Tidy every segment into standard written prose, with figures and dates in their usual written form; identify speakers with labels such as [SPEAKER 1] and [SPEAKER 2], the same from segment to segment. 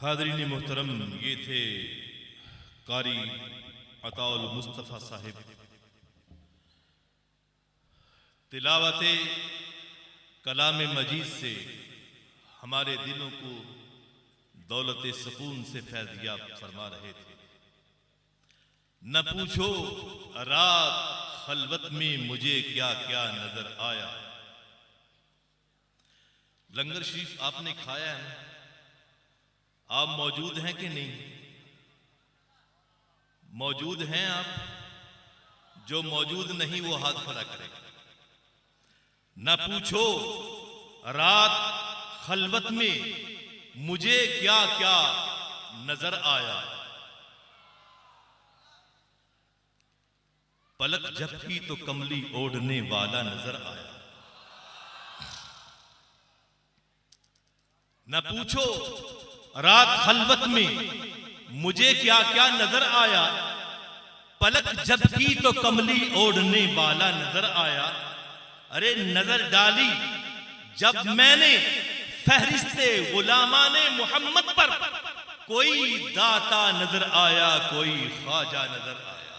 [SPEAKER 1] हाज़रीन मोहतरम, ये थे कारी अताउल मुस्तफ़ा साहिब तिलावत कलाम मजीद से हमारे दिलों को दौलत सुकून से फैज़याब फरमा रहे थे। न पूछो रात खलवत में मुझे क्या क्या नजर आया। लंगर शरीफ आपने खाया है, आप मौजूद हैं कि नहीं? मौजूद हैं आप? जो मौजूद नहीं वो हाथ खड़ा करेगा। न पूछो रात खलवत में मुझे क्या क्या नजर आया। पलक झपकी तो कमली ओढ़ने वाला नजर आया। न पूछो रात खलवत में मुझे क्या क्या नजर आया। पलक झपकी तो कमली ओढ़ने वाला नजर आया। अरे नजर डाली जब मैंने फहरिस्ते गुलामाने मोहम्मद पर, कोई दाता नजर आया, कोई ख्वाजा नजर आया।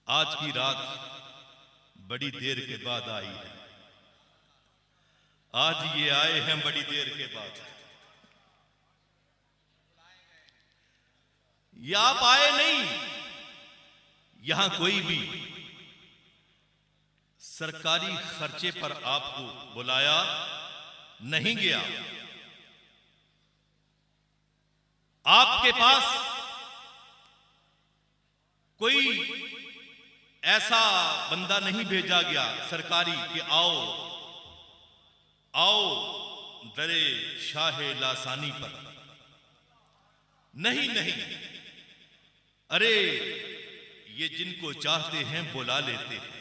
[SPEAKER 1] आज की रात बड़ी देर के बाद आई है। आज ये आए हैं बड़ी देर के बाद। ये आप आए नहीं, यहां कोई भी सरकारी खर्चे पर आपको बुलाया नहीं गया। आपके पास कोई ऐसा बंदा नहीं भेजा गया सरकारी कि आओ आओ दरे शाहे लासानी पर। नहीं नहीं, अरे ये जिनको चाहते हैं बुला लेते हैं।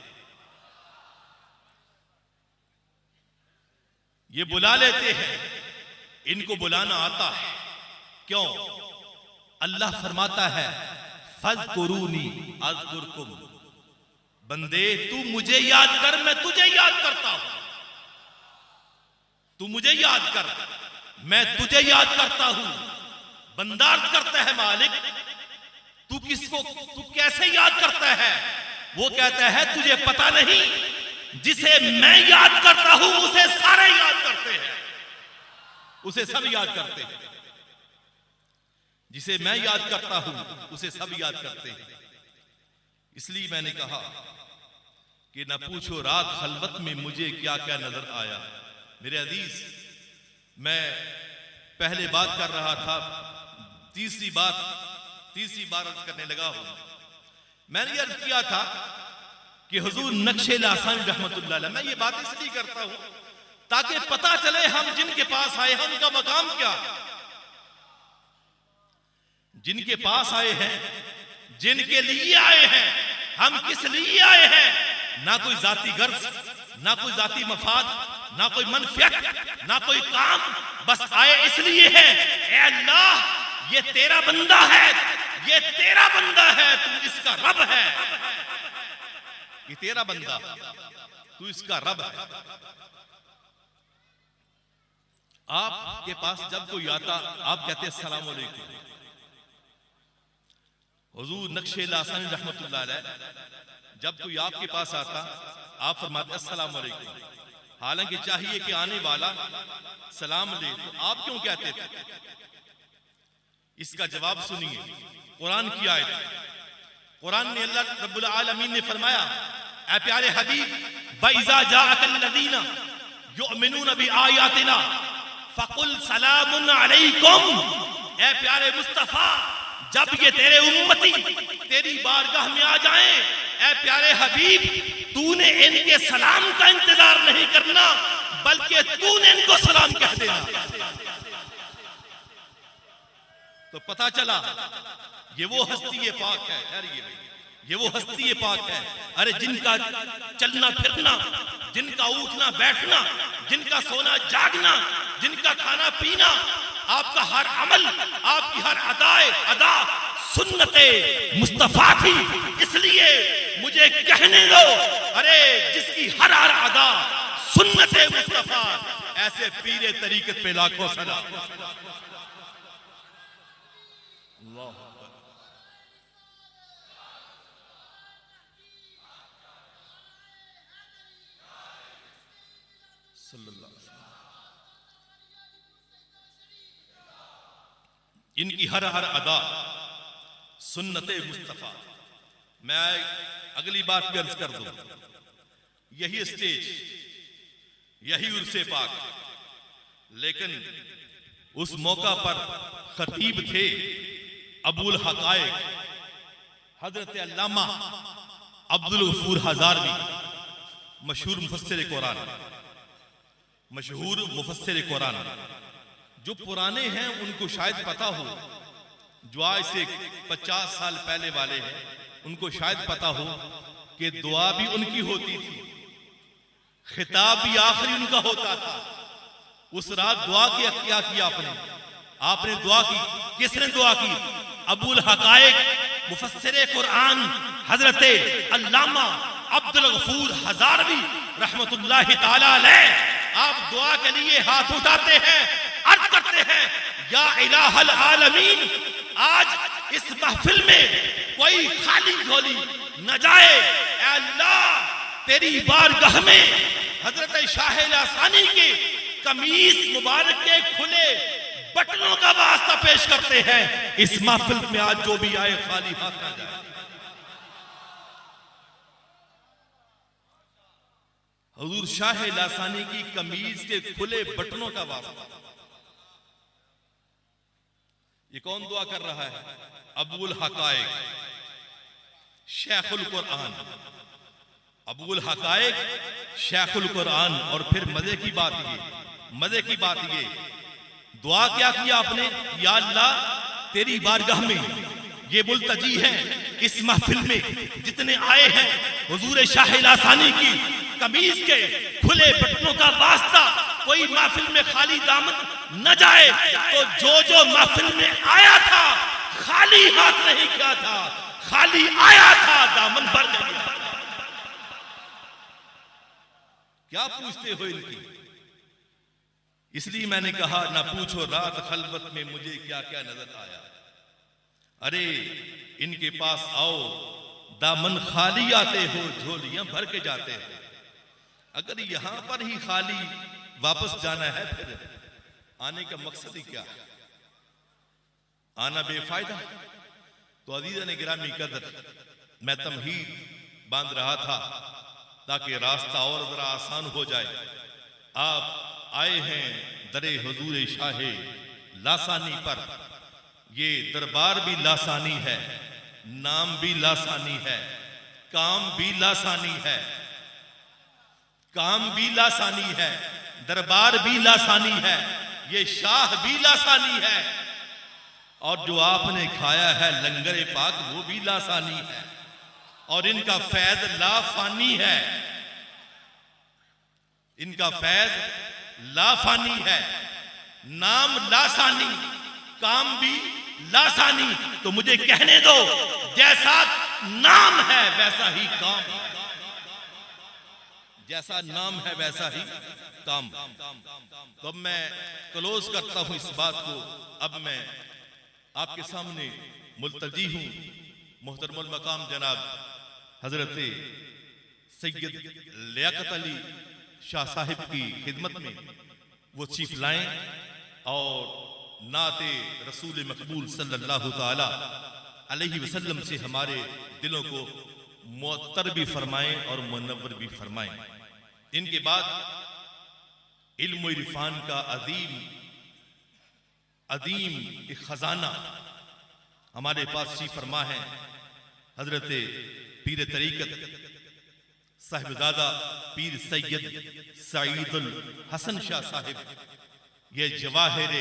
[SPEAKER 1] ये बुला लेते हैं, इनको बुलाना आता है। क्यों? अल्लाह फरमाता है फज़कुरूनी अज़कुरकुम। बंदे तू मुझे याद कर, मैं तुझे याद करता हूं। तू मुझे याद कर, मैं तुझे याद करता हूं। बंदा अर्ज़ करता है मालिक तू किसको, तू कैसे याद करता है? वो कहता है तुझे पता नहीं, जिसे मैं याद करता हूं उसे सारे याद करते हैं, उसे सब याद करते हैं। जिसे मैं याद करता हूं उसे सब याद करते हैं। इसलिए मैंने कहा कि न पूछो रात खलवत में मुझे क्या क्या नजर आया। मेरे अजीज, मैं पहले बात कर रहा था, तीसरी बार अर्ज करने लगा हूं। मैंने अर्ज किया था कि हुजूर नक्शे लासानी रहमतुल्लाह अलैह, मैं ये बात इसलिए करता हूं ताकि पता चले हम जिनके पास आए हैं उनका मकाम क्या। जिनके पास आए हैं, जिनके लिए आए हैं, हम किस लिए आए हैं। ना कोई जाती गर्ज, ना कोई जाती मफाद, ना कोई मनफियत, ना कोई काम, बस आए इसलिए है ए अल्लाह ये तेरा बंदा है, ये तेरा बंदा है, तू इसका रब है। ये तेरा बंदा, तू इसका रब है। आपके पास जब कोई आता आप कहते अस्सलाम वालेकुम। हुजूर नक्शे लासानी रहमतुल्लाह अलैह जब कोई आपके पास आता आप फरमाते अस्सलाम वालेकुम। हालांकि चाहिए कि आने वाला सलाम ले, तो आप क्यों कहते थे? इसका जवाब सुनिए, कुरान की आयत। कुरान में अल्लाह रब्बुल आलमीन ने फरमाया ऐ प्यारे हबीब वइज़ा जाअकल्लज़ीना युमिनूना बिआयातिना फकुल सलामुन अलैकुम। ऐ प्यारे मुस्तफा जब ये तेरे उम्मती तेरी बारगाह में आ जाएं, ऐ प्यारे हबीब तूने इनके सलाम का इंतजार नहीं करना बल्कि तूने इनको सलाम कह देना। तो पता चला ये वो हस्ती पाक है। ये वो हस्ती पाक है। अरे जिनका चलना फिरना, जिनका उठना बैठना, जिनका सोना जागना, जिनका खाना पीना, आपका हर अमल, आपकी हर अदा सुन्नते मुस्तफा थी। इसलिए मुझे कहने दो, अरे जिसकी हर अदा सुन्नते मुस्तफा, ऐसे पीरे तरीकत पे लाखों सलाम। अल्लाह सल्लल्लाहु अलैहि वसल्लम। इनकी हर हर अदा सुन्नते मुस्तफा। मैं अगली बात भी अर्ज कर दूं, यही स्टेज, यही उर्से पाक, लेकिन उस मौका पर खतीब थे अबुल हकायक हजरत अल्लामा अब्दुल गफूर हजारवी, मशहूर मुफस्सिर कुरान, मशहूर मुफस्सिर कुरान। जो पुराने हैं उनको शायद पता हो, जो आज से 50 साल पहले वाले हैं उनको शायद पता हो कि दुआ भी उनकी होती थी, खिताब भी आखिरी उनका होता था। उस रात दुआ क्या किया आपने दुआ की। किसने दुआ की? अबुल हकायक मुफस्सिर कुरान हजरत अल्लामा अब्दुल गफूर हजारवी रहमतुल्लाहि ताला अलैह। आप दुआ के लिए हाथ उठाते हैं, अर्ज करते हैं, या इलाहल आलमीन, आज इस महफिल में कोई खाली झोली न जाए। ऐ अल्लाह, तेरी बारगाह में हजरत शाह लासानी के कमीज मुबारक के खुले बटनों का वास्ता पेश करते हैं। इस महफिल में आज जो भी आए खाली हाथ ना जाए। हुजूर शाह लासानी की कमीज के खुले बटनों का वास्ता। ये कौन दुआ कर रहा है? अबुल हकायक शेखुल कुरान, अबुल हकायक शेखुल कुरान। और फिर मजे की बात ये दुआ क्या किया आपने? या अल्लाह, तेरी बारगाह में ये मुल्तजी है, इस महफिल में जितने आए हैं, हुजूर शाह लासानी की कमीज के खुले बटनों का वास्ता, कोई महफिल में खाली दामन न जाए। तो जो महफिल में आया था खाली हाथ नहीं किया था, खाली आया था, दामन भर गया। क्या पूछते हो इनकी? इसलिए मैंने कहा ना पूछो रात खलवत में मुझे क्या क्या नजर आया। अरे इनके पास आओ, दामन खाली आते हो, झोलियां भर के जाते हो। अगर यहां पर ही खाली वापस जाना है, फिर आने का मकसद ही क्या है? आना बेफायदा। तो अजीज़ान गिरामी कदर, मैं तमहीद बांध रहा था ताकि रास्ता और जरा आसान हो जाए। आप आए हैं दरे हुजूर शाह लासानी पर। ये दरबार भी लासानी है, नाम भी लासानी है, काम भी लासानी है, काम भी लासानी है, दरबार भी लासानी है, ये शाह भी लासानी है। और जो आपने खाया है लंगर पाक वो भी लासानी है। और इनका फैज लाफानी है, इनका फैज लाफानी है। नाम लासानी, काम भी लासानी। तो मुझे कहने दो, जैसा नाम है वैसा ही काम, जैसा नाम है वैसा ही काम। तो अब मैं क्लोज करता हूं इस बात को। अब मैं आपके सामने मुल्तजी हूं मोहतरमुल मकाम जनाब हजरत सैयद लियाकत अली शाह साहिब की खिदमत में। वो चीफ लाएं और नाते रसूल मकबूल सल्लल्लाहु ताला अलैहि वसल्लम से हमारे दिलों को मुअत्तर भी फरमाएं और मुनव्वर भी फरमाएं। इनके बाद इल्म इरफान का अदीम एक खजाना हमारे पास शी फरमा है हजरत पीर तरीकत साहिबजादा पीर सैयद सईदुल हसन शाह साहिब। ये जवाहिर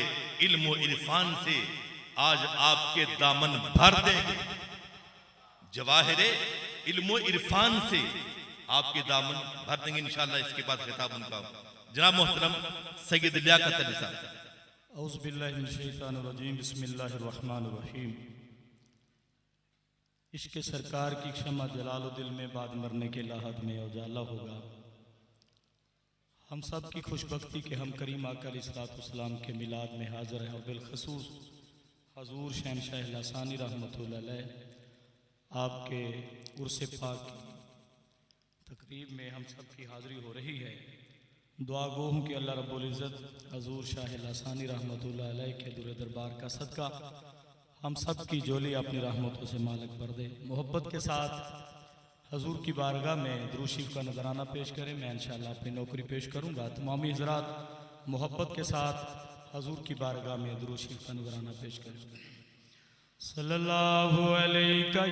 [SPEAKER 1] इल्म इरफान से आज आपके दामन भर देंगे। जवाहिर इल्म इरफान से आपके दामन भर देंगे इंशाअल्लाह। इसके बाद खिताब उनका जनाब मोहतरम सैयद लियाकत अली साहब।
[SPEAKER 2] औज़ु बिल्लाहि मिनश शैतानिर रजीम, बिस्मिल्लाहिर रहमानिर रहीम। इश्क सरकार की क्षमा जलालो दिल में बाद मरने के लाहद में उजाला होगा। हम सब की खुशबख्ती के हम करीम आका अलैहिस्सलाम के मिलाद में हाज़िर हैं और बिलखसूस हजूर शहनशाह लसानी रहमतुल्लाह अलैह आपके उर्स पाक की तकरीब में हम सब की हाज़िरी हो रही है। दुआ गो हूँ कि अल्लाह रब्बुल इज़्ज़त हजूर शाह लसानी रहमतुल्लाह अलैह के दुर दरबार का सदका हम सब की जोली अपनी रहमतों से मालिक कर दे। मोहब्बत के साथ हजूर की बारगाह में दुरूद शरीफ का नजराना पेश करें। मैं इंशाअल्लाह अपनी नौकरी पेश करूँगा। तमामी हज़रात मोहब्बत के साथ हजूर की बारगाह में दुरूद शरीफ का नजराना पेश करें। सल्लल्लाहु अलैका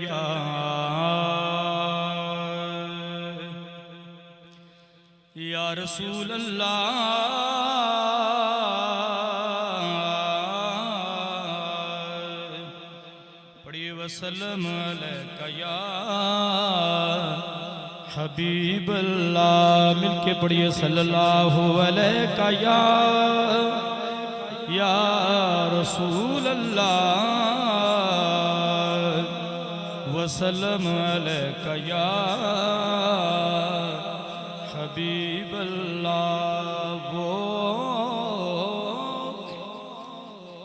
[SPEAKER 2] या रसूल अल्लाह, पढ़िए वसल्लम अलैका या हबीब अल्लाह। मिलके पढ़िए सल्लल्लाहु अलैका या रसूल अल्लाह, वसल्लम अलैका या हबीब अल्लाह। वो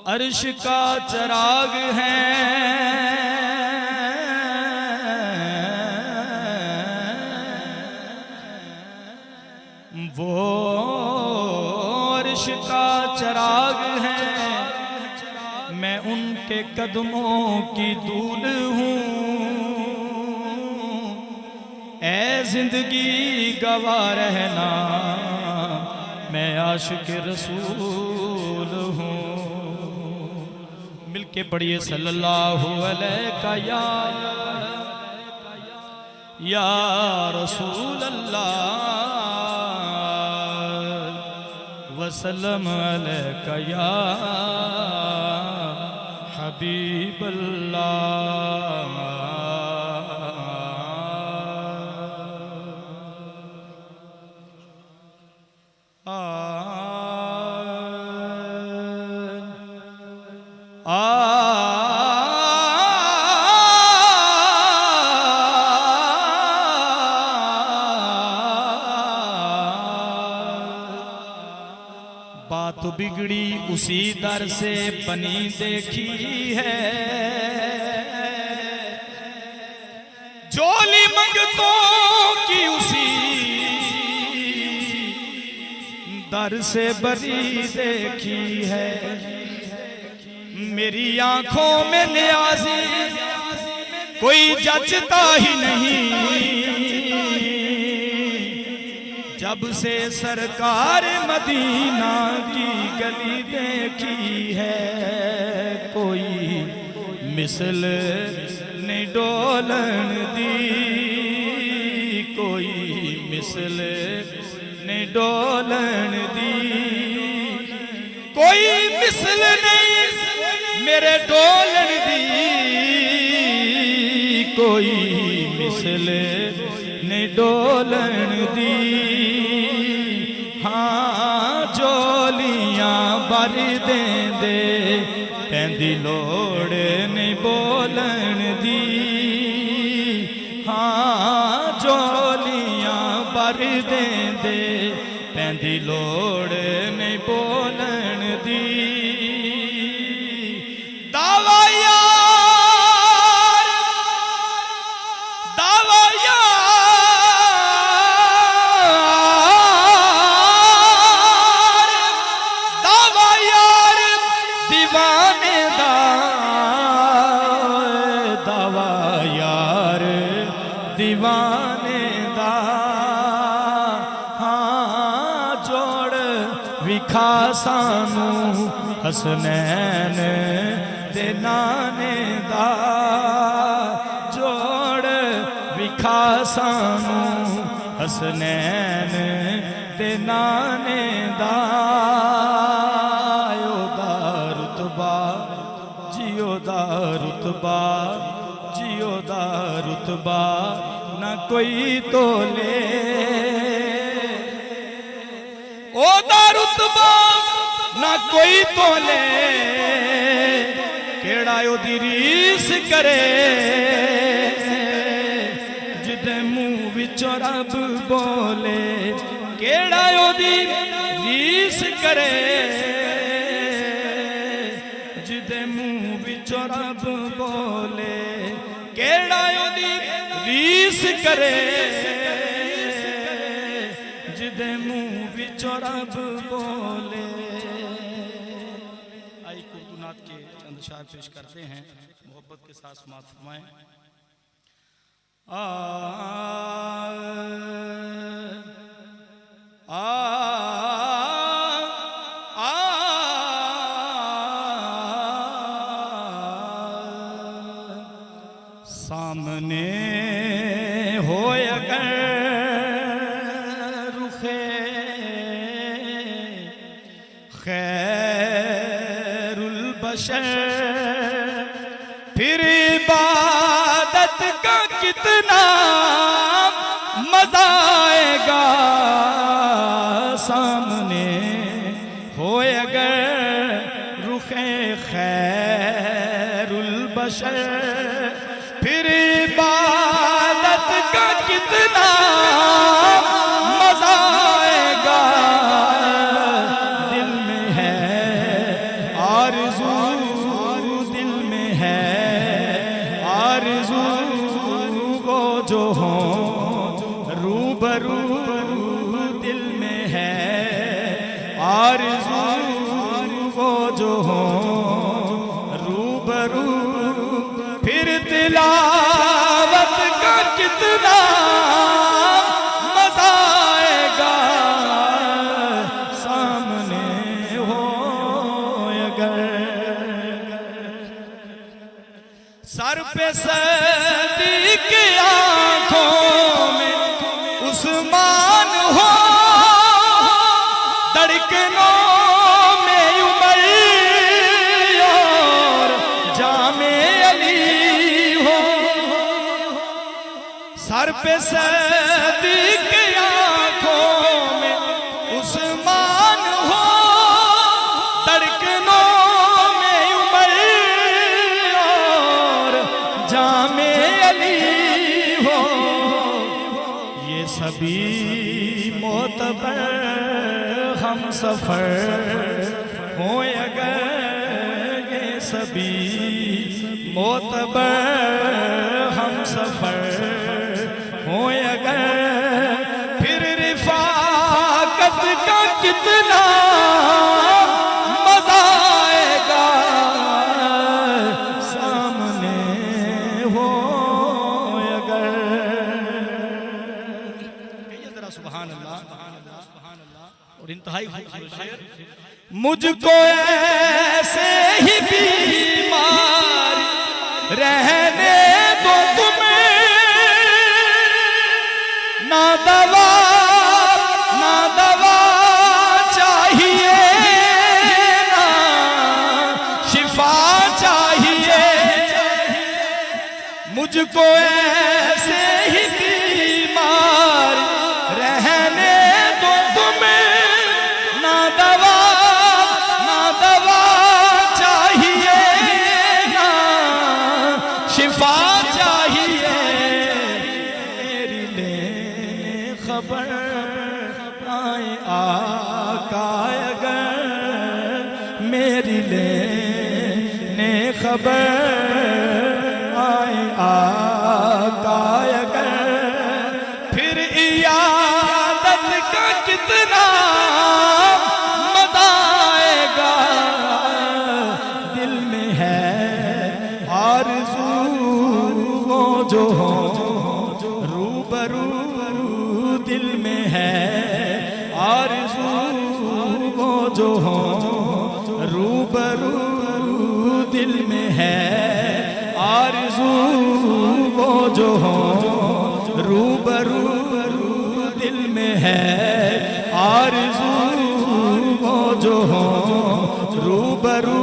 [SPEAKER 2] अर्श का चराग है, वो अर्श का चराग है, मैं उनके कदमों की धूल हूँ। ऐ जिंदगी गवाह रहना, मैं आशिक रसूल हूँ। मिलके पढ़िए सल्लल्लाहु अलैका या रसूल अल्लाह, वसल्लम अलैका या हबीब अल्लाह। बात बिगड़ी उसी दर से बनी देखी है, झोली मंगतों की उसी दर से बनी देखी है। मेरी आंखों में नियाज़ी कोई जचता ही नहीं, जब से सरकार मदीना की गली देखी है। कोई मिसल ने डोलन दी, कोई मिसल ने डोलन दी, कोई मिसल नहीं मेरे डोलन दी, कोई मिसल ने डोलन दी। हाँ जोलियां बर देंदे पैंदी लोड़ नहीं बोलन दी। हाँ जोलियां बर देंदे पैंदी लोड़ नहीं बोलन दी। दावा यार, दावा दीवाने दा, दावा यार दीवाने दा। हाँ जोड़ विखा सानू हसनैन दे नाने दा, जोड़ विखा सानू हसनैन दे नाने दा। जियो दा रुतबा, जियो दा रुतबा ना कोई तोले, ओ दा रुतबा ना कोई तोले। केड़ा ओदी रीस करे, जिदे मुंह विचों रब बोले। केड़ा ओदी रीस करे जिदे मुंह विचों रब बोले केड़ा ओदी रीस करे जिदे मुंह विचों रब बोले। आई कुर्दुनात के चंद शायर पेश करते हैं, मोहब्बत के साथ समाअत फरमाएं। सामने हो अगर रुखे खैरुल बशर फिर इबादत का कितना मजा आएगा। सामने हो अगर रुखे खैरुल बशर फिर इबादत का कितना मजा आएगा। दिल में है आरज़ू, दिल में है आरज़ू, वो जो हो रूबरू दिल में है आरज़ू, वो जो हो रूबरू फिर तिलावत का कितना मजा आएगा। सामने हो अगर सर पे सदीक आंखों में उस्मान हो धड़कनों में उमर और जामे सर पे सदीक आंखों में उस्मान हो धड़कनों में उमर और जामे अली हो। ये सभी मोतबर हम सफर हो अगर ये सभी मोतबर हम सफर हो अगर फिर रिफाकत का कितना मजा आएगा। सामने हो अगर जरा सुभान अल्लाह और इंतहाई खूबसूरत शेर। मुझको ऐसे ही बीमार रहने दो तुम्हें, ना दवा चाहिए ना शिफा चाहिए। मुझको ऐसे ही बीमार रहने दो तुम्हें, ना दवा चाहिए ना शिफा चाहिए। मेरी लेने खबर आए आका अगर, मेरी लेने खबर आए आका अगर फिर इयादत का कितना मजा आएगा। दिल में है आरज़ू, वो जो हो रूबरू दिल में है आरज़ू, वो जो हो रूबरू दिल में है आरज़ू, वो जो हो रूबरू दिल में है आरज़ू, वो जो हो रूबरू।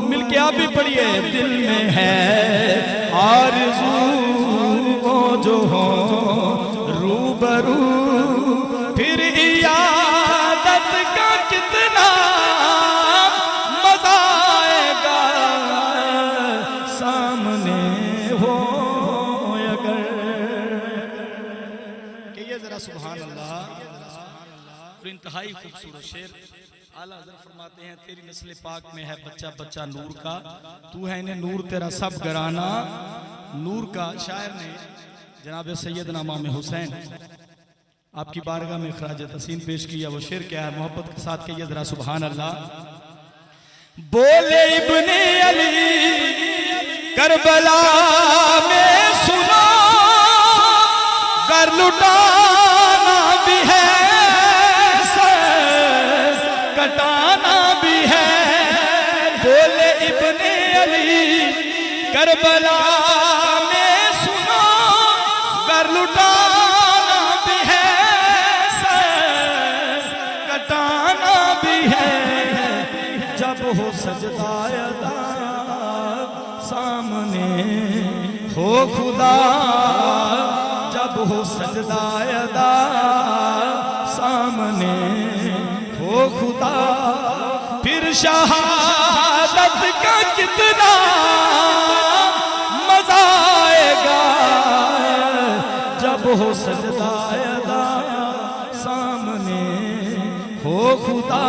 [SPEAKER 2] मिलके आप भी पढ़िए। दिल में है आरज़ू, वो जो हो रूबरू फिर इयादत का कितना मजा आएगा। सामने हो अगर। कहिए जरा सुभान अल्लाह। और इंतहाई खूबसूरत शेर। आला हज़रत फरमाते हैं तेरी नस्ल पाक में है बच्चा बच्चा नूर का, तू है इन्हें नूर तेरा सब घराना नूर का। शायर ने जनाब सैयदना इमाम हुसैन आपकी बारगाह में खराज तहसीन पेश किया। वो शेर क्या है, मोहब्बत के साथ कहिए जरा सुभान अल्लाह। बोले इब्ने अली करबला में सुना, कर लुटाना भी है कटाना भी है। बोले इब्ने अली करबला में सुना, कर लुटाना भी है कटाना भी है। जब हो सजदा अदा सामने हो खुदा, जब हो सजदा अदा सामने हो खुदा, फिर शहादत का कितना मजा आएगा। जब हो सजदा अदा सामने हो खुदा,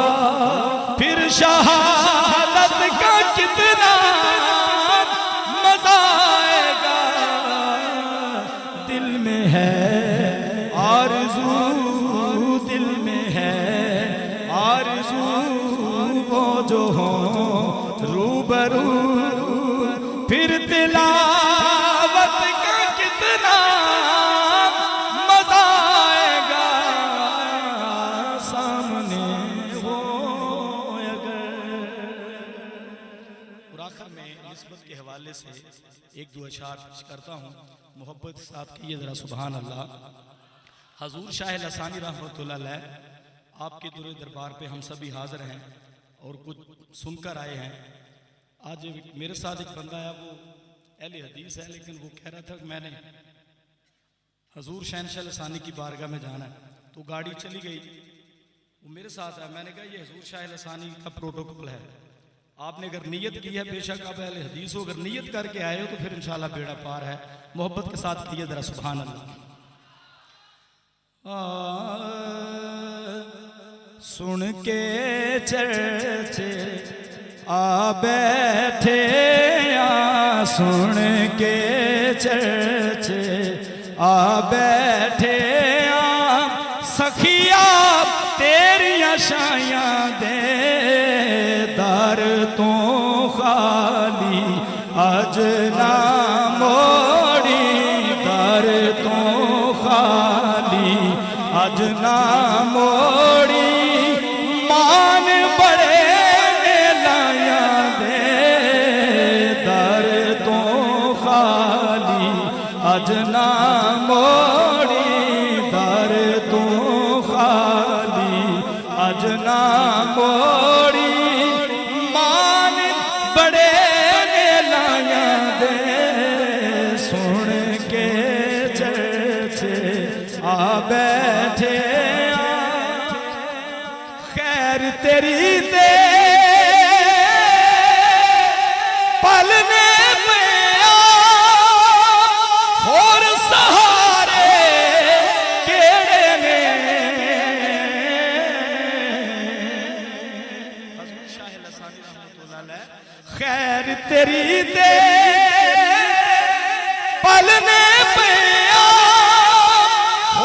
[SPEAKER 2] फिर शहादत का कितना मजा आएगा। दिल में है आरज़ू, दिल में है आरज़ू, वो जो हो रूबरू, फिर तिलावत का कितना मजा आएगा। सामने हो अगर। और आखिर में निस्बत के हवाले से एक दो अशार करता हूँ, मोहब्बत के साथ कहिए जरा सुभान अल्लाह। हजूर शाह लसानी रहमतुल्लाह अलैह आपके दुरे दरबार पे हम सभी हाजिर हैं और कुछ सुनकर आए हैं। आज मेरे साथ एक बंदा है, वो अहले हदीस है, लेकिन वो कह रहा था कि मैंने हजूर शहनशाह लसानी की बारगाह में जाना है। तो गाड़ी चली गई, वो मेरे साथ है। मैंने कहा ये हजूर शाह लसानी का प्रोटोकॉल है, आपने अगर नियत की है बेशक आप अहले हदीस हो, अगर नियत करके आए हो तो फिर इंशाल्लाह बेड़ा पार है। मोहब्बत के साथ किए जरा सुभान अल्लाह। सुन के चर्चे आ बैठे आ, सुन के चर्चे आ बैठे आ, सखिया तेरिया शायां दे दर तो खाली अज ना मोड़ी, दर तो खाली अज ना मोड़ी। मान बड़े ने लाया दे दर तो खाली अज ना मोड़ी, दर तो खाली अज ना मोड़ी। मान बड़े ने लाया दे सुन के चर्चे आ बैठे आ, खैर तेरी दे पलने पे और सहारे केड़े ने। हज़रत शाह लसानी रहमतुल्लाह अलैह खैर तेरी दे पलने पे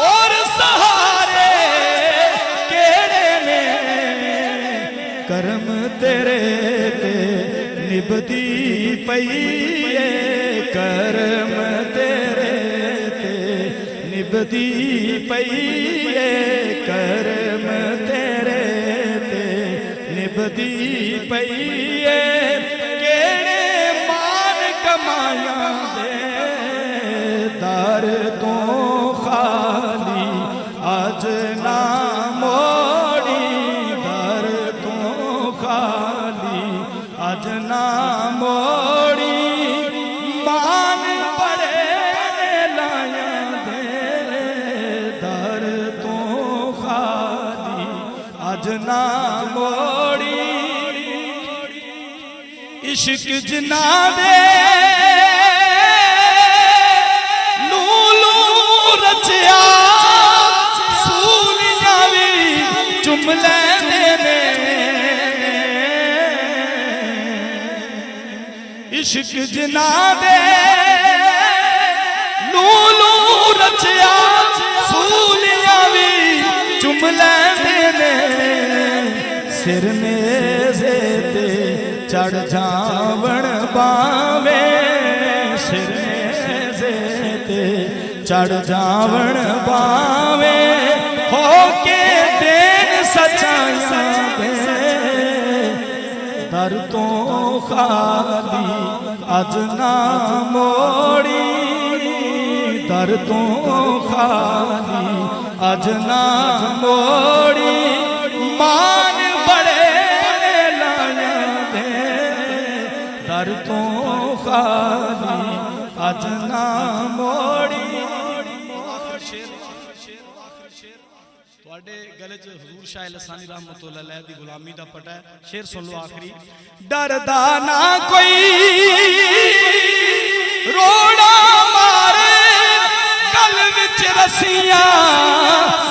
[SPEAKER 2] और सहारे केड़े ने। करम तेरे ते निभदी पई है, करम तेरे ते निभदी पई है, करम तेरे ते निभदी पई है। केड़े मान कमाया दे दर तो खाली अज ना मोड़ी, दर तो खाली अज ना मोड़ी। मान बड़े लाया दे दर तो खाली अज ना मोड़ी। इश्क जनाबे लूलू रचिया सूलियां भी इश्क जिना दे लूलू रचिया सूलियां भी चुम लैंदे ने सिर नेज़े ते चढ़ जावण बावे सिर नेज़े ते चढ़ जावण बावे हो के देन सचाइयां दे दर तो खाली अज ना मोड़ी दर तो खाली अज ना मोड़ी मान बड़े लाया दे दर तो खाली अज ना मोड़ी ਤੁਹਾਡੇ ਗਲੇ 'ਚ ਹਜ਼ੂਰ ਸ਼ਾਹ ਲਸਾਨੀ ਰਹਿਮਤੁल्लाह अलैह ਦੀ ਗੁਲਾਮੀ ਦਾ ਪਟਾ ਹੈ ਸ਼ੇਰ ਸੁਣ ਲਓ ਆਖਰੀ ਡਰਦਾ ਨਾ ਕੋਈ ਰੋੜਾ ਮਾਰੇ ਗਲ ਵਿੱਚ ਰਸੀਆਂ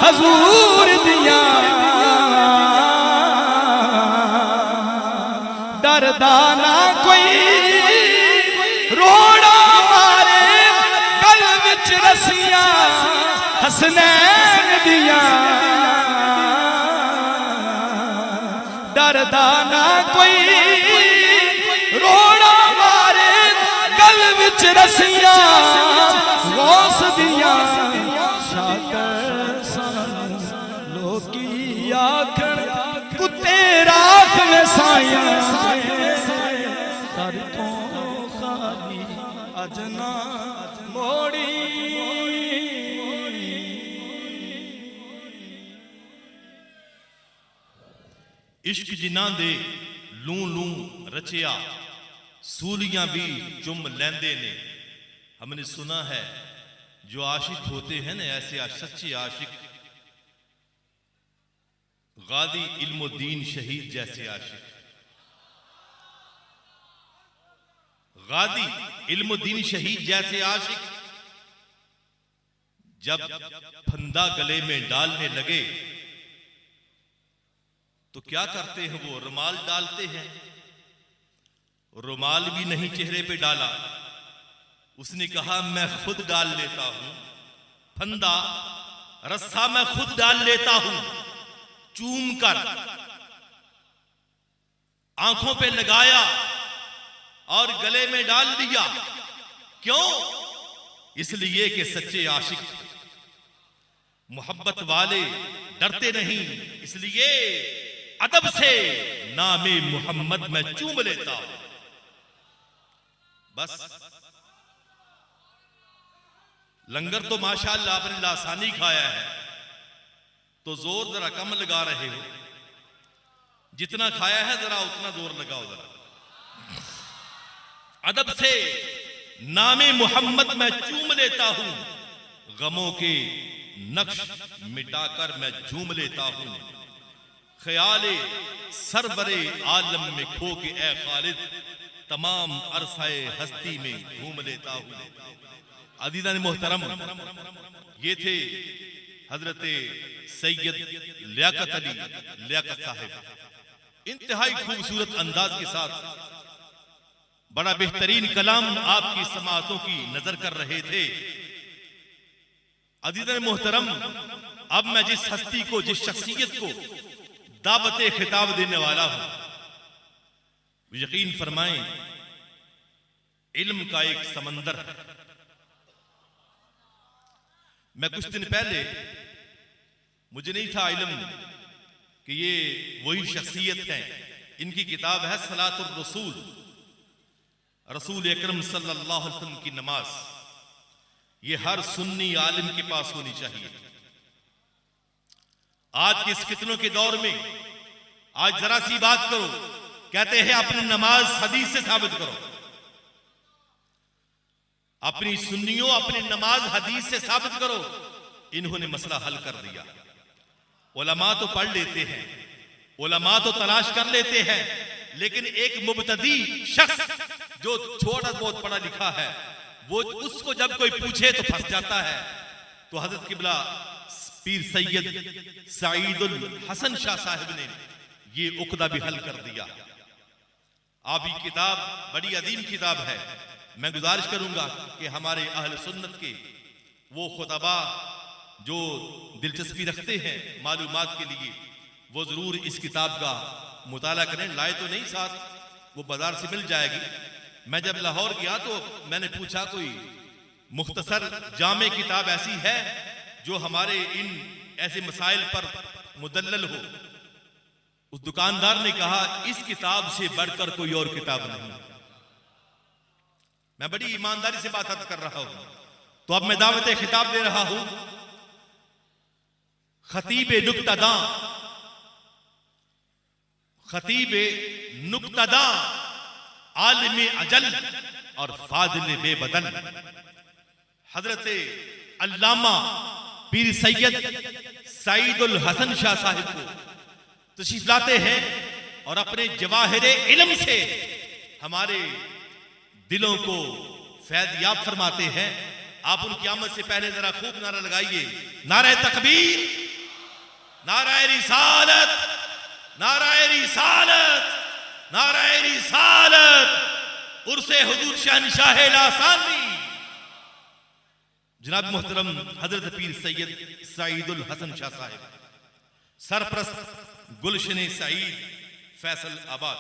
[SPEAKER 2] ਹਜ਼ੂਰ ਦੀਆਂ ਡਰਦਾ ਨਾ ਕੋਈ ਰੋੜਾ ਮਾਰੇ ਗਲ ਵਿੱਚ ਰਸੀਆਂ हसनैन दिया डरदा ना कोई रोड़ा मारे गल विच रसियां गौस दिया शाकर सानू लोकी आखण कुत्ते राख में साया दर तो खाली अज ना मोड़ी
[SPEAKER 1] इश्क जिन्ना दे लू लू रचिया सूलियां भी चुम लेंदे ने। हमने सुना है जो आशिक होते हैं ना ऐसे सच्चे आशिक गादी इल्मुद्दीन शहीद जैसे आशिक गादी इल्मुद्दीन शहीद जैसे आशिक जब फंदा गले में डालने लगे तो क्या करते हैं वो रुमाल डालते हैं रुमाल भी नहीं चेहरे पे डाला उसने कहा मैं खुद डाल लेता हूं फंदा रस्सा मैं खुद डाल लेता हूं चूम कर आंखों पे लगाया और गले में डाल दिया क्यों इसलिए कि सच्चे आशिक मोहब्बत वाले डरते नहीं इसलिए अदब से नामे मोहम्मद में चूम लेता हूं बस लंगर तो माशाअल्लाह आपने लासानी खाया है तो जोर जरा कम लगा रहे हो जितना खाया है जरा उतना जोर लगाओ जरा अदब से नामे मोहम्मद में चूम लेता हूं गमों के नक्श मिटाकर मैं झूम लेता हूं ख्याले सरवरे आलम में खो के ए खालिद तमाम अरसाए हस्ती में घूम लेता हूं अदीदान मोहतरम ये थे हजरत सैयद लियाकत अली लियाकत साहिब इंतहाई खूबसूरत अंदाज के साथ बड़ा बेहतरीन कलाम आपकी समाअतों की नजर कर रहे थे अदीदान मोहतरम अब मैं जिस हस्ती को जिस शख्सियत को दावत खिताब देने वाला हूं यकीन फरमाएं इल्म का एक समंदर है मैं कुछ दिन पहले मुझे नहीं था इल्म कि ये वही शख्सियत है इनकी किताब है सलातुर रसूल रसूल अकरम सल्लल्लाहु अलैहि वसल्लम की नमाज ये हर सुन्नी आलिम के पास होनी चाहिए आज के इस फितनों के दौर में आज जरा सी बात करो कहते हैं अपनी नमाज हदीस से साबित करो अपनी सुन्नियों अपनी नमाज हदीस से साबित करो इन्होंने मसला हल कर दिया उलमा तो पढ़ लेते हैं उलमा तो तलाश कर लेते हैं लेकिन एक मुबतदी शख्स जो छोटा बहुत पढ़ा लिखा है वो उसको जब कोई पूछे तो फंस जाता है तो हजरत किबला पीर सैयद सईदुल हसन शाह साहिब ने ये उकदा भी हल कर दिया आप ये किताब बड़ी अदीम किताब है। मैं गुजारिश करूंगा कि हमारे अहल सुन्नत के वो खुतबा जो दिलचस्पी रखते हैं मालूमात के लिए, वो जरूर इस किताब का मुताला करें। लाए तो नहीं साथ, वो बाजार से मिल जाएगी। मैं जब लाहौर गया तो मैंने पूछा कोई मुख्तसर जामे किताब ऐसी है जो हमारे इन ऐसे मसाइल पर मुदल्लल हो। उस दुकानदार ने कहा इस किताब से बढ़कर कोई और किताब नहीं। मैं बड़ी ईमानदारी से बात कर रहा हूं। तो अब मैं दावत खिताब दे रहा हूं खतीब नुक्तदा, खतीब नुक्तदा, आलिम अजल और फादिल बेबदल, हजरत अल्लामा पीर सैयद सईदुल हसन शाह साहिब को तशरीफ लाते हैं और अपने जवाहिर इल्म से हमारे दिलों को फैज़याब फरमाते हैं। आप उनकी आमद से पहले जरा खूब नारा लगाइए, नारा तकबीर, नारा रिसालत, नारा रिसालत, नारा रिसालत, उर्से हुजूर शहंशाह लासानी जनाब मोहतरम हजरत पीर सैयद सईदुल हसन शाह साहिब, सरप्रस्त गुलशन सईद फैसल आबाद।